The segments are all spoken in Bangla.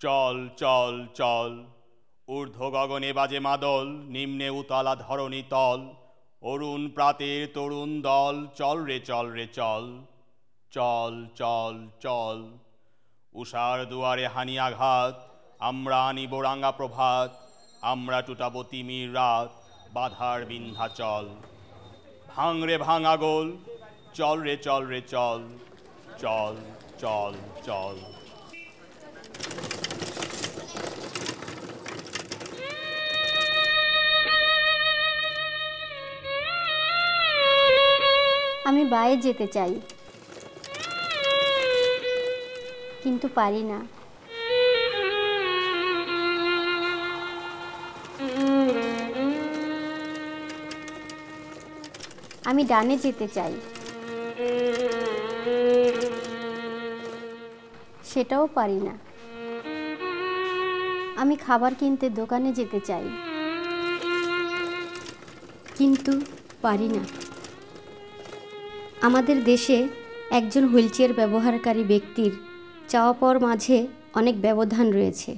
চল চল চল, ঊর্ধ্ব গগনে বাজে মাদল, নিম্নে উতলা ধরণী তল, অরুণ প্রাতের তরুণ দল, চল রে চল রে চল, চল চল চল। উষার দুয়ারে হানি আঘাত, আমরা আনিব রাঙা প্রভাত, আমরা টুটাবো তিমির রাত, বাধার বিন্ধ্যাচল। ভাঙ রে ভাঙা গোল, চল রে চল রে চল, চল চল চল। আমি বাইরে যেতে চাই, কিন্তু পারি না। আমি ডানে যেতে চাই, সেটাও পারি না। আমি খাবার কিনতে দোকানে যেতে চাই, কিন্তু পারি না। আমাদের দেশে একজন হুইলচেয়ার ব্যবহারকারী ব্যক্তির চাওয়া পাওয়ার মাঝে অনেক ব্যবধান রয়েছে।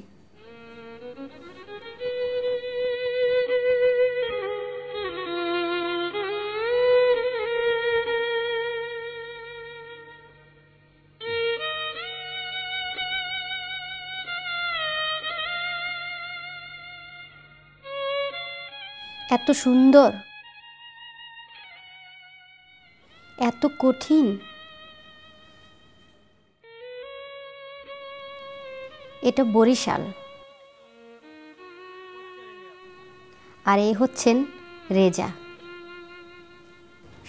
এত সুন্দর, এত কঠিন। এটা বরিশাল, আর এই হচ্ছেন রেজা।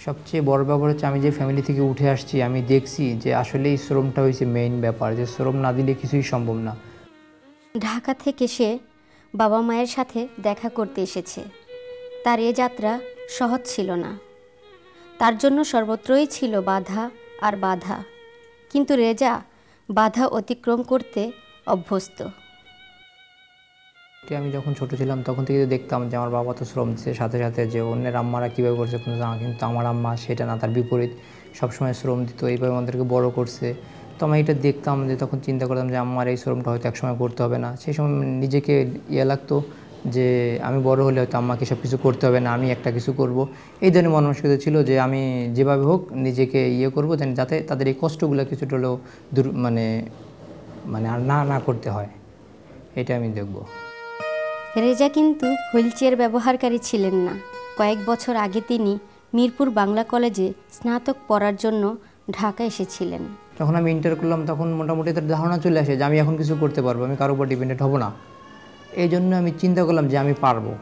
সবচেয়ে বড় ব্যাপার হচ্ছে আমি যে ফ্যামিলি থেকে উঠে আসছি, আমি দেখছি যে আসলে এই শ্রমটা হয়েছে মেইন ব্যাপার, যে শ্রম না দিলে কিছুই সম্ভব না। ঢাকা থেকে সে বাবা মায়ের সাথে দেখা করতে এসেছে। তার এ যাত্রা সহজ ছিল না, তার জন্য সর্বত্রই ছিল বাধা আর বাধা, কিন্তু রেজা বাধা অতিক্রম করতে অভ্যস্ত। আমি যখন ছোট ছিলাম তখন থেকে দেখতাম যে আমার বাবা তো শ্রম দিচ্ছে, সাথে সাথে যে অন্যের আম্মারা কীভাবে করছে কিন্তু আমার আম্মা সেটা না, তার বিপরীত সবসময় শ্রম দিত, এইভাবে আমাদেরকে বড় করছে। তো আমি এটা দেখতাম, যে তখন চিন্তা করতাম যে আমার এই শ্রমটা হয়তো একসময় করতে হবে না। সেই সময় নিজেকে লাগতো যে আমি বড় হলে হয়তো আম্মাকে সব কিছু করতে হবে না, আমি একটা কিছু করব। এই ধরনের মানসিকতা ছিল যে আমি যেভাবে হোক নিজেকে করবো, যাতে তাদের এই কষ্টগুলো কিছুটা হলেও মানে আর না করতে হয়, এটা আমি দেখব। রেজা কিন্তু হুইলচেয়ার ব্যবহারকারী ছিলেন না। কয়েক বছর আগে তিনি মিরপুর বাংলা কলেজে স্নাতক পড়ার জন্য ঢাকা এসেছিলেন। যখন আমি ইন্টার করলাম তখন মোটামুটি তার ধারণা চলে আসে যে আমি এখন কিছু করতে পারবো, আমি কারোর উপর ডিপেন্ডেন্ট হব না। এই জন্য আমি চিন্তা করলাম যে আমি পারবো,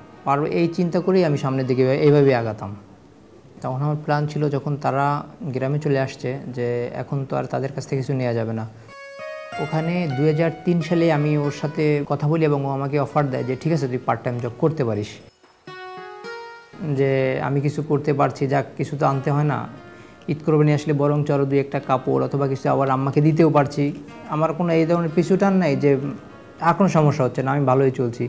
এই চিন্তা করেই আমি সামনের দিকে এইভাবে আগাতাম। তখন আমার প্ল্যান ছিল, যখন তারা গ্রামে চলে আসছে, যে এখন তো আর তাদের কাছ থেকে কিছু নেওয়া যাবে না। ওখানে 2003 সালে আমি ওর সাথে কথা বলি এবং ও আমাকে অফার দেয় যে ঠিক আছে, তুই পার্ট টাইম জব করতে পারিস, যে আমি কিছু করতে পারছি, যাক কিছু তো আনতে হয় না, ঈদ কোরবানি আসলে বরং চলো 2-1টা কাপড় অথবা কিছু আবার আম্মাকে দিতেও পারছি। আমার কোনো এই ধরনের পিছু টান নাই যে আর কোনো সমস্যা হচ্ছে না, আমি ভালোই চলছি।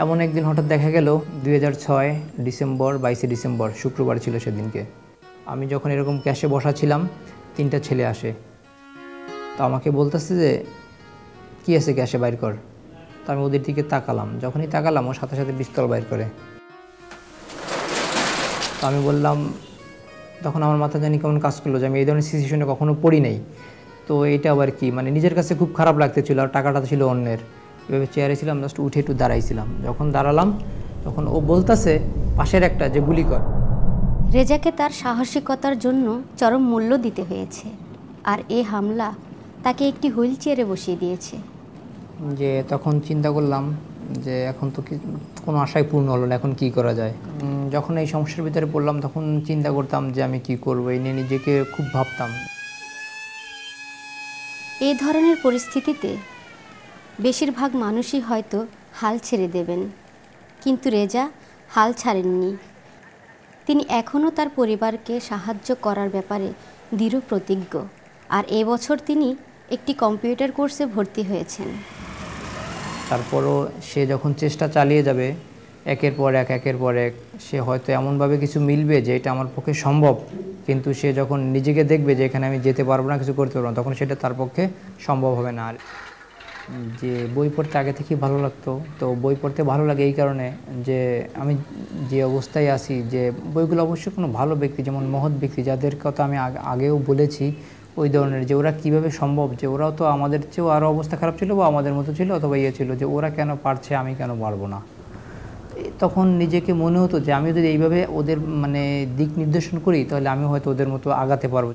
এমন একদিন হঠাৎ দেখা গেল 2006 ডিসেম্বর, 22 ডিসেম্বর শুক্রবার ছিল সেদিনকে। আমি যখন এরকম ক্যাশে বসা ছিলাম, 3টা ছেলে আসে, তো আমাকে বলতেছে যে কী আছে ক্যাশে বাইর কর। তো আমি ওদের দিকে তাকালাম, যখনই তাকালাম ওর সাথে সাথে পিস্তল বাইর করে। তো আমি বললাম, তখন আমার মাথা জানি কেমন কাজ করলো যে আমি এই ধরনের সিচুয়েশনে কখনো পড়ি নাই। তো এটা আবার কি, নিজের কাছে খুব খারাপ লাগতেছিল, আর টাকাটা ছিল অন্যের। এভাবে চেয়ারে ছিলাম, জাস্ট উঠে একটু দাঁড়াইছিলাম। যখন দাঁড়ালাম তখন ও বলতেছে পাশের একটা যে গুলি কর। রেজাকে তার সাহসিকতার জন্য চরম মূল্য দিতে হয়েছে, আর এই হামলা তাকে একটি হুইল চেয়ারে বসিয়ে দিয়েছে। যে তখন চিন্তা করলাম যে এখন তো কোনো আশাই পূর্ণ হলো না, এখন কি করা যায়। যখন এই সমস্যার ভিতরে পড়লাম তখন চিন্তা করতাম যে আমি কি করবো, এই নিয়ে নিজেকে খুব ভাবতাম। এই ধরনের পরিস্থিতিতে বেশিরভাগ মানুষই হয়তো হাল ছেড়ে দেবেন, কিন্তু রেজা হাল ছাড়েননি। তিনি এখনও তার পরিবারকে সাহায্য করার ব্যাপারে দৃঢ় প্রতিজ্ঞ, আর এবছর তিনি একটি কম্পিউটার কোর্সে ভর্তি হয়েছেন। তারপরও সে যখন চেষ্টা চালিয়ে যাবে একের পর এক, সে হয়তো এমনভাবে কিছু মিলবে যে এটা আমার পক্ষে সম্ভব, কিন্তু সে যখন নিজেকে দেখবে যে এখানে আমি যেতে পারবো না, কিছু করতে পারবো না, তখন সেটা তার পক্ষে সম্ভব হবে না। আর যে বই পড়তে আগে থেকেই ভালো লাগতো। তো বই পড়তে ভালো লাগে এই কারণে যে আমি যে অবস্থায় আছি, যে বইগুলো অবশ্যই কোনো ভালো ব্যক্তি, যেমন মহৎ ব্যক্তি যাদের কথা আমি আগেও বলেছি, ওই ধরনের যে ওরা কিভাবে সম্ভব, যে ওরাও তো আমাদের চেয়েও আরও অবস্থা খারাপ ছিল বা আমাদের মতো ছিল অথবা ইয়ে ছিল, যে ওরা কেন পারছে আমি কেন পারবো না। তখন নিজেকে মনে হতো যে আমি যদি এইভাবে ওদের মানে দিক নির্দেশন করি তাহলে আমি হয়তো ওদের মতো আগাতে পারবো।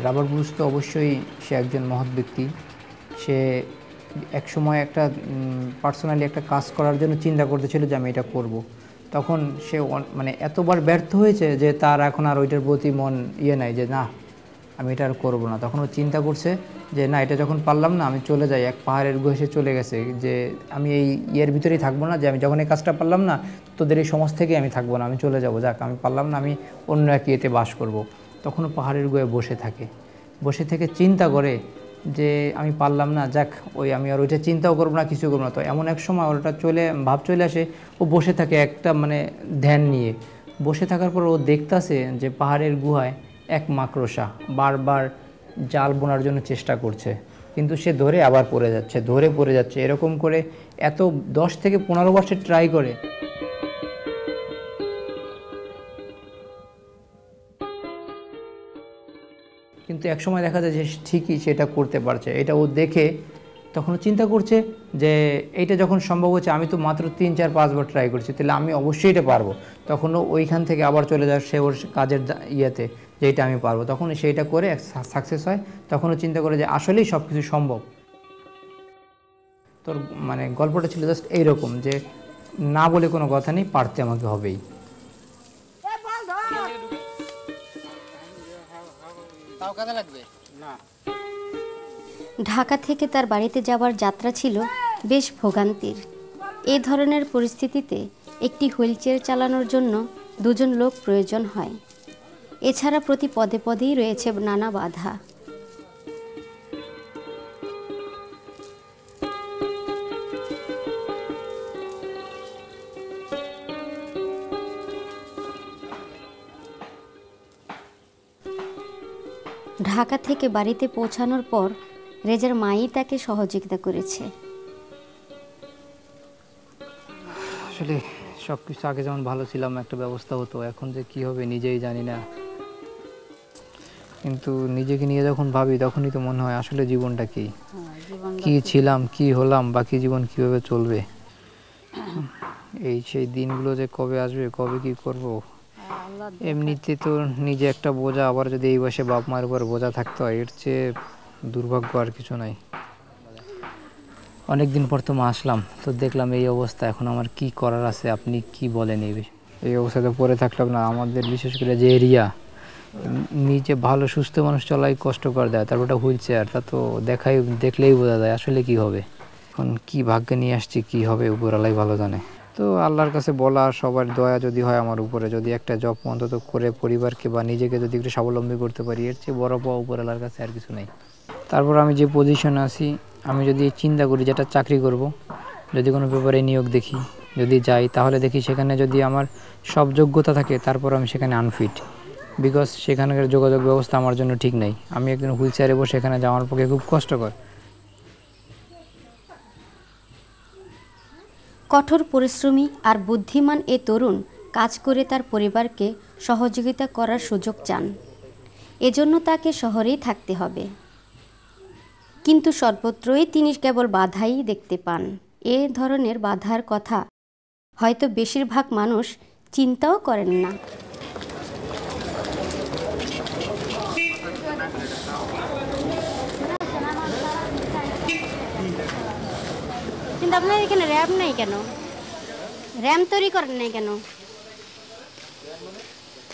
রাবার ব্রুস তো অবশ্যই সে একজন মহৎ ব্যক্তি। সে একসময় একটা পার্সোনালি একটা কাজ করার জন্য চিন্তা করতেছিল যে আমি এটা করব। তখন সে মানে এতবার ব্যর্থ হয়েছে যে তার এখন আর ওইটার প্রতি মন নাই যে না আমি এটা আর করবো না। তখন ও চিন্তা করছে যে না এটা যখন পারলাম না আমি চলে যাই, এক পাহাড়ের গুহেসে চলে গেছে, যে আমি এই ইয়ের ভিতরেই থাকবো না, যে আমি যখন এই কাজটা পারলাম না তোদের এই সমাজ থেকে আমি থাকবো না, আমি চলে যাব, যাক আমি পারলাম না আমি অন্য এক ইয়েতে বাস করব। তখনও পাহাড়ের গুহে বসে থাকে, বসে থেকে চিন্তা করে যে আমি পারলাম না, যাক ওই আমি আর ওইটা চিন্তাও করবো না, কিছু করবো না। তো এমন এক সময় ওটা ভাব চলে আসে, ও বসে থাকে একটা মানে ধ্যান নিয়ে। বসে থাকার পর ও দেখতাছে যে পাহাড়ের গুহায় এক মাকড়সা বারবার জাল বোনার জন্য চেষ্টা করছে, কিন্তু সে ধরে আবার পড়ে যাচ্ছে, ধরে পড়ে যাচ্ছে, এরকম করে এত 10 থেকে 15 বার সে ট্রাই করে। কিন্তু একসময় দেখা যায় যে ঠিকই সেটা করতে পারছে। এটা ও দেখে তখন চিন্তা করছে যে এইটা যখন সম্ভব হচ্ছে, আমি তো মাত্র 3, 4, 5 বার ট্রাই করছি, তাহলে আমি অবশ্যই এটা পারবো। তখনও ওইখান থেকে আবার চলে যায় সে ওর কাজের ইয়েতে যে এটা আমি পারবো। তখন সেইটা করে সাকসেস হয়, তখনও চিন্তা করে যে আসলেই সব কিছু সম্ভব। তোর মানে গল্পটা ছিল জাস্ট এইরকম যে না বলে কোনো কথা নেই, পারতে আমাকে হবেই। ঢাকা থেকে তার বাড়িতে যাওয়ার যাত্রা ছিল বেশ ভোগান্তির। এই ধরনের পরিস্থিতিতে একটি হুইলচেয়ার চালানোর জন্য 2 জন লোক প্রয়োজন হয়। এছাড়া প্রতি পদে পদেই রয়েছে নানা বাধা। ঢাকা থেকে বাড়িতে পৌঁছানোর পর রেজার মাই তাকে সহযোগিতা করেছে। আসলে সব কিছু আগে যেমন ভালো ছিলাম, একটা ব্যবস্থা হতো, এখন যে কি হবে নিজেই জানি না। কিন্তু নিজেকে নিয়ে যখন ভাবি তখনই তো মনে হয় আসলে জীবনটা কি ছিলাম, কি হলাম, বাকি জীবন কিভাবে চলবে। এই সেই দিনগুলো যে কবে আসবে, কবে কি করব। এমনিতে তো নিজে একটা বোঝা, আবার যদি এই বয়সে বাপ মায়ের উপর বোঝা থাকতে হয়, এর চেয়ে দুর্ভাগ্য আর কিছু নাই। অনেকদিন পর তো আসলাম, তো দেখলাম এই অবস্থা, এখন আমার কি করার আছে, আপনি কি বলেন? এই অবস্থাতে পড়ে থাকলাম না। আমাদের বিশেষ করে যে এরিয়া, নিচে ভালো সুস্থ মানুষ চলাই কষ্টকর দেয়, তারপর ওটা হুইল চেয়ার, তা তো দেখলেই বোঝা যায় আসলে কি হবে। এখন কি ভাগ্যে নিয়ে আসছি, কি হবে উপরওয়ালাই ভালো জানে। তো আল্লাহর কাছে বলা, সবার দয়া যদি হয় আমার উপরে, যদি একটা জব অন্তত করে পরিবারকে বা নিজেকে যদি একটু স্বাবলম্বী করতে পারি, এর চেয়ে বড় পাওয়া উপরওয়ালার কাছে আর কিছু নেই। তারপর আমি যে পজিশনে আছি, আমি যদি চিন্তা করি যেটা চাকরি করব, যদি কোনো পেপারে নিয়োগ দেখি, যদি যাই, তাহলে দেখি সেখানে যদি আমার সব যোগ্যতা থাকে, তারপর আমি সেখানে আনফিট, বিকজ সেখানকার যোগাযোগ ব্যবস্থা আমার জন্য ঠিক নেই। আমি একদিন হুইল চেয়ারে বসে সেখানে যাওয়ার পক্ষে খুব কষ্টকর। কঠোর পরিশ্রমী আর বুদ্ধিমান এ তরুণ কাজ করে তার পরিবারকে সহযোগিতা করার সুযোগ চান। এজন্য তাকে শহরেই থাকতে হবে। কিন্তু সর্বত্রই তিনি কেবল বাধাই দেখতে পান। এ ধরনের বাধার কথা হয়তো বেশিরভাগ মানুষ চিন্তাও করেন না। কিন্তু আপনার এখানে র্যাম নাই কেন? র্যাম তৈরি করেন নাই কেন?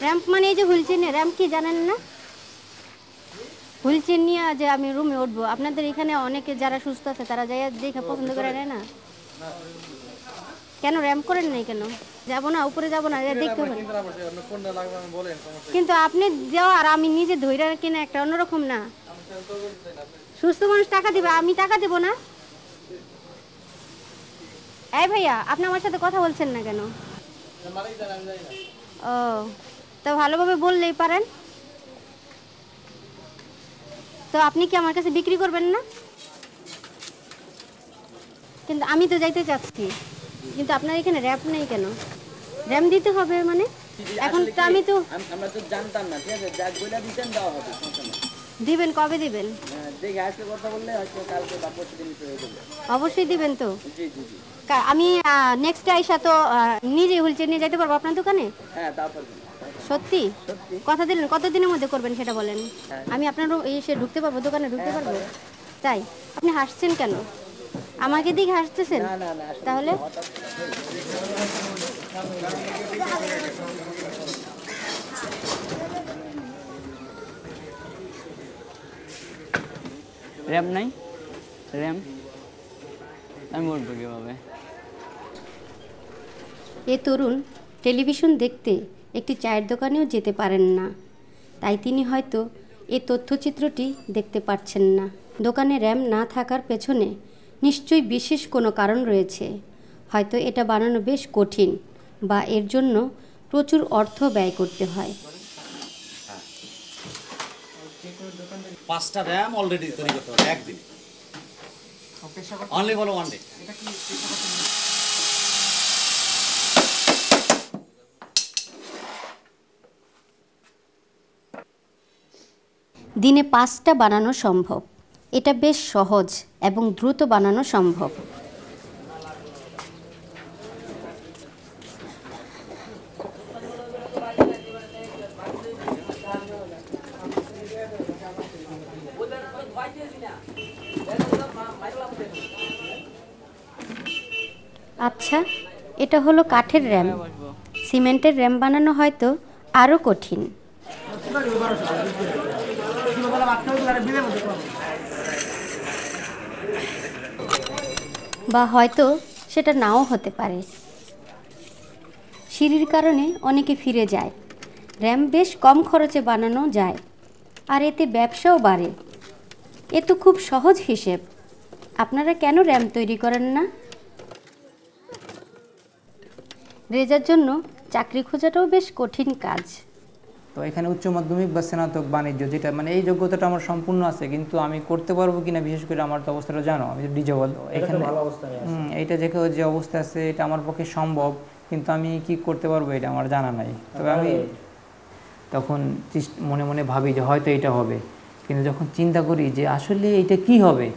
র্যাম্প মানে এই যে হুইলচেয়ার, র্যাম্প কি জানেন না? হুইলচেয়ার নিয়ে যে আমি রুমে উঠবো, আপনাদের এখানে অনেকে যারা সুস্থ আছে তারা যাই দেখে পছন্দ করে নেয় না কেন? র্যাম্প করেন নাই কেন? যাবো না, উপরে যাবো না, দেখতে হবে। কিন্তু আপনি যাওয়া আর আমি নিজে ধৈর্য কিনা একটা অন্যরকম না। সুস্থ মানুষ টাকা দিবে, আমি টাকা দেবো না? এই ভাইয়া, আপনি আমার সাথে কথা বলছেন না কেন? ও, তো ভালোভাবে বললেই পারেন। তো আপনি কি আমার কাছে বিক্রি করবেন না? কিন্তু আমি তো যাইতে চাচ্ছি, কিন্তু আপনার এখানে র্যাপ নেই কেন? র্যাম দিতে হবে মানে? এখন তো আমি তো আমরা তো জানতাম না, ঠিক আছে, যাক বইলা দিতেন দেওয়া হবে, সমস্যা নেই। দিবেন, কবে দিবেন? দেখি আজকে কথা বললে হয়তো কালকে বা পরশু দিন হয়ে যাবে। অবশ্যই দিবেন তো। জি জি জি। আমি নেক্সট আইসা তো নিজে হুইলচেয়ার নিয়ে যাইতে পারবো আপনার দোকানে? হ্যাঁ তারপর সত্যি সত্যি। কথা দিলেন? কতদিনের মধ্যে করবেন সেটা বলেন। হ্যাঁ। আমি আপনার এসে ঢুকতে পারবো, দোকানে ঢুকতে পারবো? তাই? আপনি হাসছেন কেন? আমাকে দিকে হাসতেছেন? না না না, আসলে তাহলে র্যাম নাই, র্যাম আমি উঠবো কিভাবে? এ তরুণ টেলিভিশন দেখতে একটি চায়ের দোকানেও যেতে পারেন না, তাই তিনি হয়তো এই তথ্যচিত্রটি দেখতে পাচ্ছেন না। দোকানে র্যাম না থাকার পেছনে নিশ্চয়ই বিশেষ কোনো কারণ রয়েছে। হয়তো এটা বানানো বেশ কঠিন, বা এর জন্য প্রচুর অর্থ ব্যয় করতে হয়। 5টা র্যাম অলরেডি তৈরি করতে হবে একদিনে, অনলি ফর ওয়ান ডে। দিনে 5টা বানানো সম্ভব। এটা বেশ সহজ এবং দ্রুত বানানো সম্ভব। আচ্ছা, এটা হলো কাঠের র্যাম। সিমেন্টের র্যাম বানানো হয়তো আরও কঠিন। বা হয়তো সেটা নাও হতে পারে। সিঁড়ির কারণে অনেকে ফিরে যায়। র্যাম বেশ কম খরচে বানানো যায়, আর এতে ব্যবসাও বাড়ে। এ তো খুব সহজ হিসেব। আপনারা কেন র্যাম তৈরি করেন না? রেজার জন্য চাকরি খোঁজাটাও বেশ কঠিন কাজ। তো এখানে উচ্চ মাধ্যমিক বা স্নাতক বাণিজ্য, যেটা মানে এই যোগ্যতাটা আমার সম্পূর্ণ আছে, কিন্তু আমি করতে পারবো কিনা, বিশেষ করে আমার তো অবস্থাটা জানো, আমি ডিজেবল। এখানে এইটা যে অবস্থা আছে, এটা আমার পক্ষে সম্ভব, কিন্তু আমি কি করতে পারবো এটা আমার জানা নাই। তবে আমি তখন মনে মনে ভাবি যে হয়তো এটা হবে, কিন্তু যখন চিন্তা করি যে আসলে এটা কি হবে,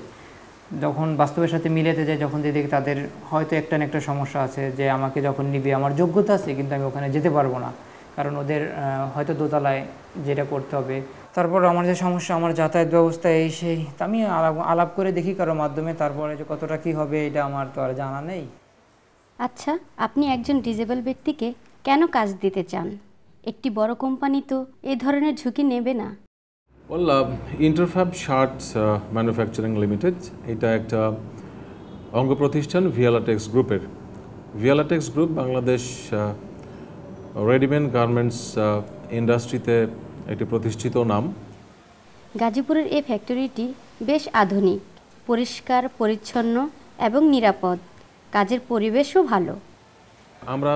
যখন বাস্তবের সাথে মিলাতে যাই, যখন দেখি তাদের হয়তো একটা না একটা সমস্যা আছে, যে আমাকে যখন নিবে, আমার যোগ্যতা আছে কিন্তু আমি ওখানে যেতে পারবো না, কারণ ওদের হয়তো দোতলায় যেটা করতে হবে। তারপর আমার যে সমস্যা, আমার যাতায়াত ব্যবস্থা এই সেই, তা আমি আলাপ করে দেখি কারোর মাধ্যমে, তারপরে যে কতটা কি হবে এটা আমার তো আর জানা নেই। আচ্ছা, আপনি একজন ডিজেবল ব্যক্তিকে কেন কাজ দিতে চান? একটি বড় কোম্পানি তো এই ধরনের ঝুঁকি নেবে না। Well, Interfab Shards manufacturing limited, এটা একটা অঙ্গ প্রতিষ্ঠান ভিয়ালাটেক্স গ্রুপের। ভিয়ালাটেক্স গ্রুপ বাংলাদেশ রেডিমেড গার্মেন্টস ইন্ডাস্ট্রিতে একটি প্রতিষ্ঠিত নাম। গাজীপুরের এই ফ্যাক্টরিটি বেশ আধুনিক, পরিষ্কার পরিচ্ছন্ন এবং নিরাপদ। কাজের পরিবেশও ভালো। আমরা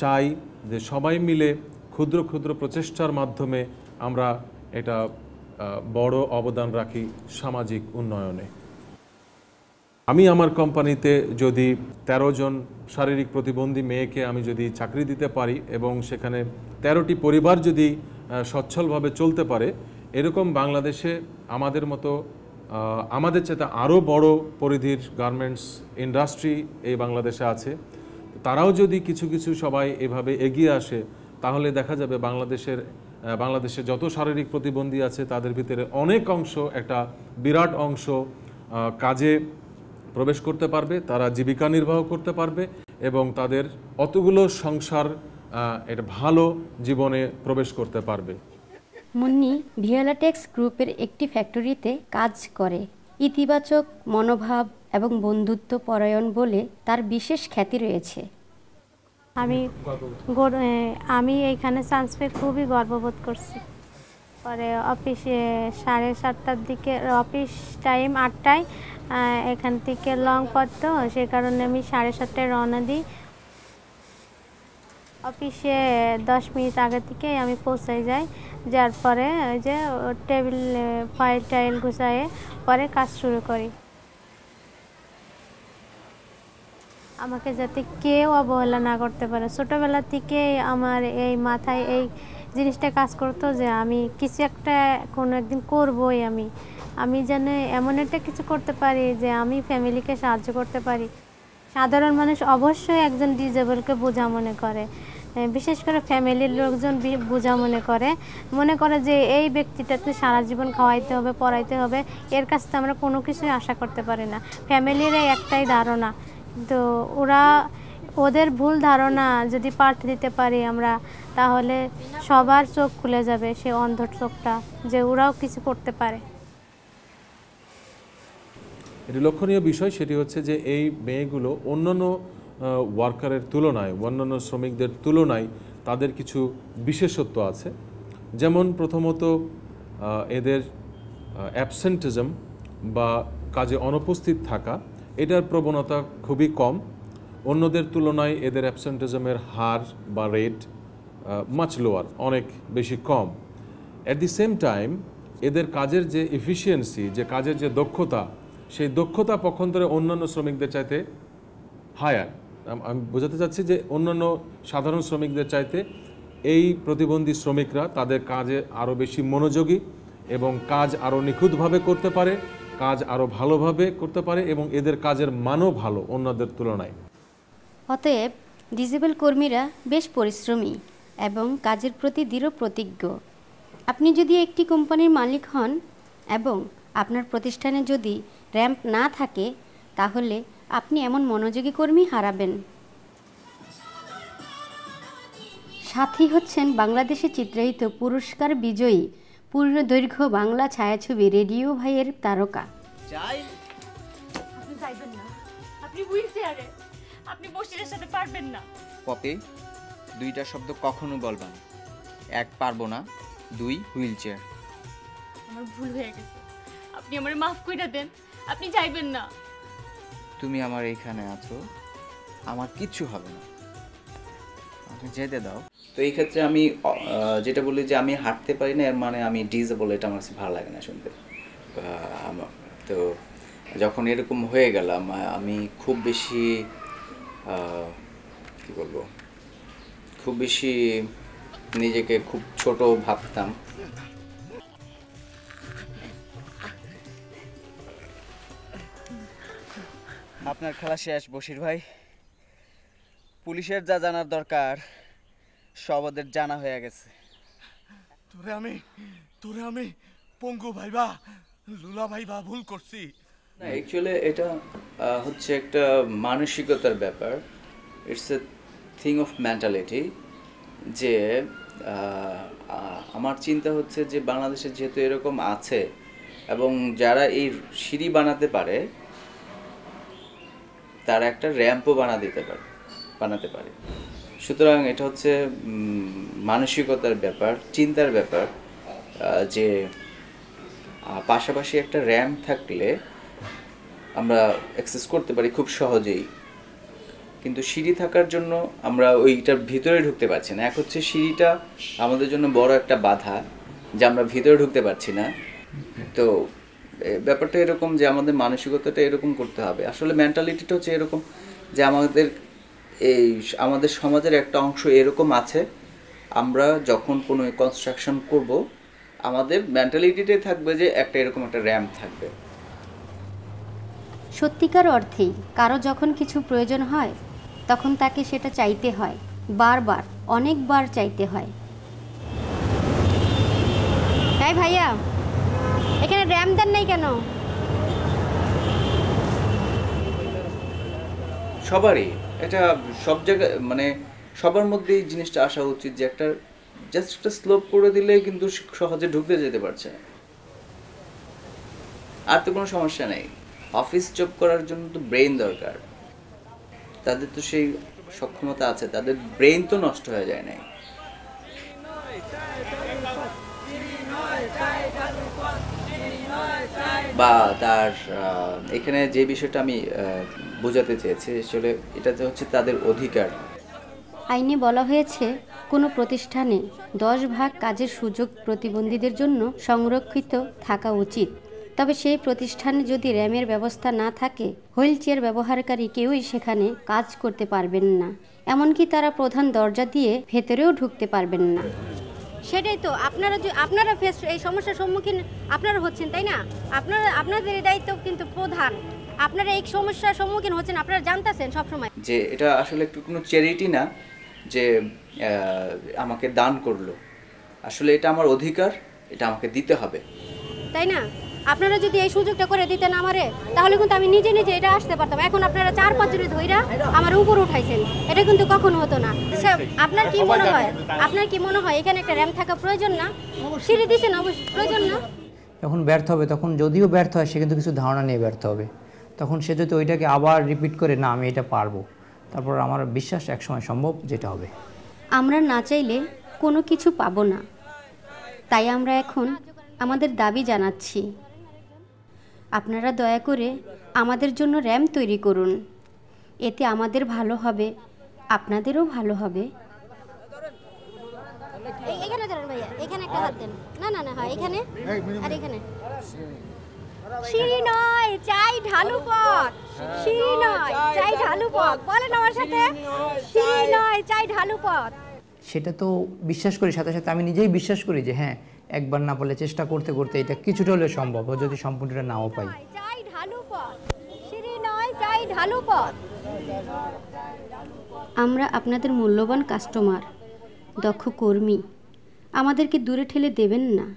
চাই যে সবাই মিলে ক্ষুদ্র ক্ষুদ্র প্রচেষ্টার মাধ্যমে আমরা এটা বড় অবদান রাখি সামাজিক উন্নয়নে। আমি আমার কোম্পানিতে যদি 13 জন শারীরিক প্রতিবন্ধী মেয়েকে আমি যদি চাকরি দিতে পারি, এবং সেখানে 13টি পরিবার যদি সচ্ছলভাবে চলতে পারে, এরকম বাংলাদেশে আমাদের মতো আমাদের চেয়ে আরও বড় পরিধির গার্মেন্টস ইন্ডাস্ট্রি এই বাংলাদেশে আছে। তারাও যদি কিছু কিছু সবাই এভাবে এগিয়ে আসে, তাহলে দেখা যাবে বাংলাদেশে যত শারীরিক প্রতিবন্ধী আছে তাদের ভিতরে অনেক অংশ, একটা বিরাট অংশ কাজে প্রবেশ করতে পারবে, তারা জীবিকা নির্বাহ করতে পারবে, এবং তাদের অতগুলো সংসার এটা ভালো জীবনে প্রবেশ করতে পারবে। মুন্নি ভিয়ালাটেক্স গ্রুপের একটি ফ্যাক্টরিতে কাজ করে। ইতিবাচক মনোভাব এবং বন্ধুত্ব পরায়ণ বলে তার বিশেষ খ্যাতি রয়েছে। আমি এইখানে চান্স পেয়ে খুবই গর্ববোধ করছি। পরে অফিসে 7:30টার দিকে, অফিস টাইম 8টায়, এখান থেকে লং পথ, তো সে কারণে আমি 7:30টায় রওনা দিই। অফিসে 10 মিনিট আগে থেকে আমি পৌঁছে যাই, যার পরে ওই যে টেবিল ফাইল টাইল গুছায়ে পরে কাজ শুরু করি। আমাকে যাতে কেউ অবহেলা না করতে পারে, ছোটোবেলা থেকে আমার এই মাথায় এই জিনিসটা কাজ করতো যে আমি কিছু একটা কোনো একদিন করবই। আমি যেন এমন একটা কিছু করতে পারি যে আমি ফ্যামিলিকে সাহায্য করতে পারি। সাধারণ মানুষ অবশ্যই একজন ডিজেবলকে বোঝা মনে করে, বিশেষ করে ফ্যামিলির লোকজন বোঝা মনে করে যে এই ব্যক্তিটাকে সারা জীবন খাওয়াইতে হবে, পড়াইতে হবে, এর কাছ থেকে আমরা কোনো কিছুই আশা করতে পারি না। ফ্যামিলির একটাই ধারণা, তো ওদের ভুল ধারণা যদি পাল্টে দিতে পারি আমরা, তাহলে সবার চোখ খুলে যাবে, সে অন্ধর চোখটা, যে ওরাও কিছু করতে পারে। এটি লক্ষণীয় বিষয়, সেটি হচ্ছে যে এই মেয়েগুলো অন্যান্য ওয়ার্কারের তুলনায়, অন্যান্য শ্রমিকদের তুলনায় তাদের কিছু বিশেষত্ব আছে। যেমন প্রথমত এদের অ্যাবসেন্টিজম বা কাজে অনুপস্থিত থাকা, এটার প্রবণতা খুবই কম। অন্যদের তুলনায় এদের অ্যাবসেন্টিজমের হার বা রেট মাচ লোয়ার, অনেক বেশি কম। অ্যাট দি সেম টাইম এদের কাজের যে এফিসিয়েন্সি, যে কাজের যে দক্ষতা, সেই দক্ষতা পক্ষান্তরে অন্যান্য শ্রমিকদের চাইতে হায়ার। আমি বোঝাতে চাচ্ছি যে অন্যান্য সাধারণ শ্রমিকদের চাইতে এই প্রতিবন্ধী শ্রমিকরা তাদের কাজে আরও বেশি মনোযোগী এবং কাজ আরও নিখুঁতভাবে করতে পারে, কাজ আরও ভালোভাবে করতে পারে এবং এদের কাজের মানও ভালো অন্যদের তুলনায়। অতএব ডিজেবল কর্মীরা বেশ পরিশ্রমী এবং কাজের প্রতি দৃঢ় প্রতিজ্ঞ। আপনি যদি একটি কোম্পানির মালিক হন এবং আপনার প্রতিষ্ঠানে যদি র্যাম্প না থাকে, তাহলে আপনি এমন মনোযোগী কর্মী হারাবেন। সাথী হচ্ছেন বাংলাদেশে চিত্রায়িত পুরস্কার বিজয়ী পূর্ণদৈর্ঘ্য বাংলা ছায়াছবি রেডিও ভাইয়ের তারকা। আপনি যাইবেন না, আপনি হুইল চেয়ারে, আপনি বসিরের সাথে পারবেন না। পপি, দুইটা শব্দ কখনো বলবা না। এক, পারবো না, দুই, হুইল চেয়ার। আমার ভুল হয়ে গেছে, আপনি আমারে মাফ কইরা দেন, আপনি যাইবেন না। তুমি আমার এইখানে আছো, আমার কিচ্ছু হবে না, আমাকে যেতে দাও। তো এই ক্ষেত্রে আমি যেটা বলি যে আমি হাঁটতে পারি না, এর মানে আমি ডিজেবল, এটা আমার কাছে ভালো লাগে না শুনতে। তো যখন এরকম হয়ে গেলাম, আমি খুব বেশি কি বলবো, খুব বেশি নিজেকে খুব ছোট ভাবতাম। আপনার খেলা শেষ বশির ভাই। পুলিশের যা জানার দরকার সব ওদের জানা হয়ে গেছে। তোরে আমি পঙ্গু ভাইবা, লুলা ভাইবা ভুল করছি না। অ্যাকচুয়ালি এটা হচ্ছে একটা মানসিকতার ব্যাপার। It's a thing of mentality. যে আমার চিন্তা হচ্ছে যে বাংলাদেশে যেহেতু এরকম আছে এবং যারা এই সিঁড়ি বানাতে পারে, তারা একটা র্যাম্পও বানাতে পারে। সুতরাং এটা হচ্ছে মানসিকতার ব্যাপার, চিন্তার ব্যাপার। যে পাশাপাশি একটা র্যাম্প থাকলে আমরা অ্যাক্সেস করতে পারি খুব সহজেই, কিন্তু সিঁড়ি থাকার জন্য আমরা ওইটার ভিতরে ঢুকতে পারছি না। এক হচ্ছে সিঁড়িটা আমাদের জন্য বড় একটা বাধা, যে আমরা ভিতরে ঢুকতে পারছি না। তো ব্যাপারটা এরকম যে আমাদের মানসিকতাটা এরকম করতে হবে। আসলে মেন্টালিটিটা হচ্ছে এরকম যে আমাদের সমাজের একটা অংশ এরকম আছে, আমরা যখন কোনো কনস্ট্রাকশন করব, আমাদের মেন্টালিটিটাই থাকবে যে একটা এরকম একটা র্যাম্প থাকবে। সত্যিকার অর্থেই কারো যখন কিছু প্রয়োজন হয়, তখন তাকে সেটা চাইতে হয়, বারবার, অনেকবার চাইতে হয়। তাই ভাইয়া, এখানে র্যাম্প দেন নাই কেন? সবারই এটা, সব জায়গায় মানে সবার মধ্যে এই জিনিসটা আসা উচিত যে একটা জাস্ট একটা স্লোপ করে দিলে কিন্তু সহজে ঢুকতে যেতে পারছে, আর তো কোনো সমস্যা নেই। অফিস জব করার জন্য তো ব্রেইন দরকার, তাদের তো সেই সক্ষমতা আছে, তাদের ব্রেইন তো নষ্ট হয়ে যায় নাই। বা তার এখানে যে বিষয়টা আমি বোঝাতে চেয়েছি, আসলে এটা হচ্ছে তাদের অধিকার। আইনে বলা হয়েছে কোনো প্রতিষ্ঠানে 10 ভাগ কাজের সুযোগ প্রতিবন্ধীদের জন্য সংরক্ষিত থাকা উচিত। তবে সেই প্রতিষ্ঠানে যদি র্যামের ব্যবস্থা না থাকে, হুইল চেয়ার ব্যবহারকারী কেউই সেখানে কাজ করতে পারবেন না, এমনকি তারা প্রধান দরজা দিয়ে ভেতরেও ঢুকতে পারবেন না। সেটাই তো আপনারা এই সমস্যার সম্মুখীন আপনারা হচ্ছেন, তাই না? আপনাদের দায়িত্ব কিন্তু প্রধান, আপনারা এই সমস্যার সম্মুখীন হচ্ছেন, আপনারা জানতেছেন সবসময় যে এটা আসলে একটু কোনো চ্যারিটি না যে আমাকে দান করলো, আসলে এটা আমার অধিকার, এটা আমাকে দিতে হবে, তাই না? আপনারা যদি এই সুযোগটা করে দিতেন আমারে, তাহলে কিন্তু আমি নিজে নিজে এটা আসতে পারতাম। এখন আপনারা 4-5 জনে ধইরা আমার উপর উঠাইছেন, এটা কিন্তু কখনো হতো না। আপনার কি মনে হয় এখানে একটা র্যাম্প থাকা প্রয়োজন না? সিঁড়ি দিছেন অবশ্যই প্রয়োজন না? যখন ব্যর্থ হবে, তখন যদিও ব্যর্থ হয়, সে কিন্তু কিছু ধারণা নিয়ে ব্যর্থ হবে। তখন সে যদি ওইটাকে আবার রিপিট করে, না আমি এটা পারবো, তারপর আমার বিশ্বাস একসময় সম্ভব যেটা হবে। আমরা না চাইলে কোনো কিছু পাবো না, তাই আমরা এখন আমাদের দাবি জানাচ্ছি, আপনারা দয়া করে আমাদের জন্য র্যাম্প তৈরি করুন। এতে আমাদের ভালো হবে, আপনাদেরও ভালো হবে। এখানে ধরেন ভাইয়া, এখানে একটা হাত দেন। না হয় এখানে আর এখানে। সিঁড়ি নয়, চাই ঢালু পথ। সিঁড়ি নয়, চাই ঢালু পথ। বলেন আমার সাথে, সিঁড়ি নয়, চাই ঢালু পথ। সেটা তো বিশ্বাস করি, সাথে সাথে আমি নিজেই বিশ্বাস করি যে হ্যাঁ, একবার না পারলে চেষ্টা করতে করতে এটা কিছুটা হলেও সম্ভব, যদি সম্পূর্ণটা নাও পাই। চাই ঢালু পথ, সিঁড়ি নয়, চাই ঢালু পথ। আমরা আপনাদের মূল্যবান কাস্টমার, দক্ষ কর্মী, আমাদেরকে দূরে ঠেলে দেবেন না।